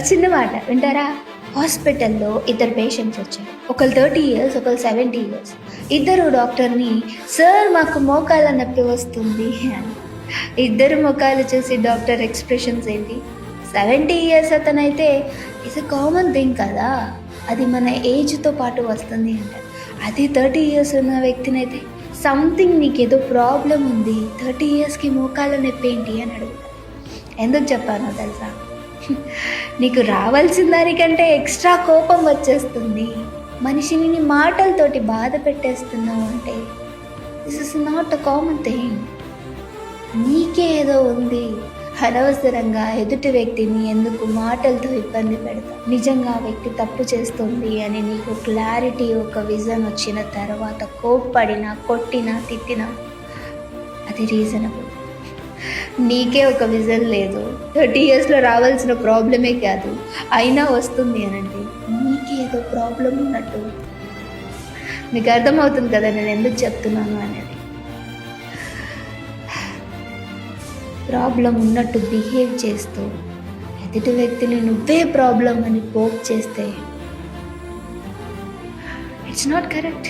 చిన్న మాట వింటారా? హాస్పిటల్‌లో ఇద్దరు పేషెంట్స్ వచ్చారు. ఒకళ్ళు 30 ఇయర్స్, ఒకళ్ళు 70 ఇయర్స్. ఇద్దరు డాక్టర్‌ని "సార్ మాకు మోకాళ్ళ నొప్పి వస్తుంది" అని. ఇద్దరు మొఖాలు చూసి డాక్టర్ ఎక్స్‌ప్రెషన్స్ ఏంటి? 70 ఇయర్స్ అతనైతే ఇట్స్ ఎ కామన్ థింగ్ కదా! అది మన ఏజ్‌తో పాటు వస్తుంది అంటారు. అదే 30 ఇయర్స్ ఉన్న వ్యక్తినైతే సంథింగ్ నీకేదో ప్రాబ్లమ్ ఉంది. 30 ఇయర్స్‌కి మోకాళ్ళ నొప్పి ఏంటి అని అడుగుతారు. ఎందుకు చెప్పానో తెలుసా? నీకు రావాల్సిన దానికంటే ఎక్స్ట్రా కోపం వచ్చేస్తుంది. మనిషిని నీ మాటలతోటి బాధ పెట్టేస్తున్నావు అంటే this is not a common thing. నీకే ఏదో ఉంది. అనవసరంగా ఎదుటి వ్యక్తిని ఎందుకు మాటలతో ఇబ్బంది పెడతా? నిజంగా ఆ వ్యక్తి తప్పు చేస్తుంది అని నీకు క్లారిటీ, ఒక విజన్ వచ్చిన తర్వాత కోప్పడినా, కొట్టినా, తిట్టినా అది రీజనబుల్. నీకే ఒక విజన్ లేదు, 30 ఇయర్స్లో రావాల్సిన ప్రాబ్లమే కాదు, అయినా వస్తుంది అనంటే నీకే ఏదో ప్రాబ్లం ఉన్నట్టు. మీకు అర్థమవుతుంది కదా నేను ఎందుకు చెప్తున్నాను అనేది. ప్రాబ్లం ఉన్నట్టు బిహేవ్ చేస్తూ ఎదుటి వ్యక్తిని నువ్వే ప్రాబ్లం అని పోక్ చేస్తే ఇట్స్ నాట్ కరెక్ట్.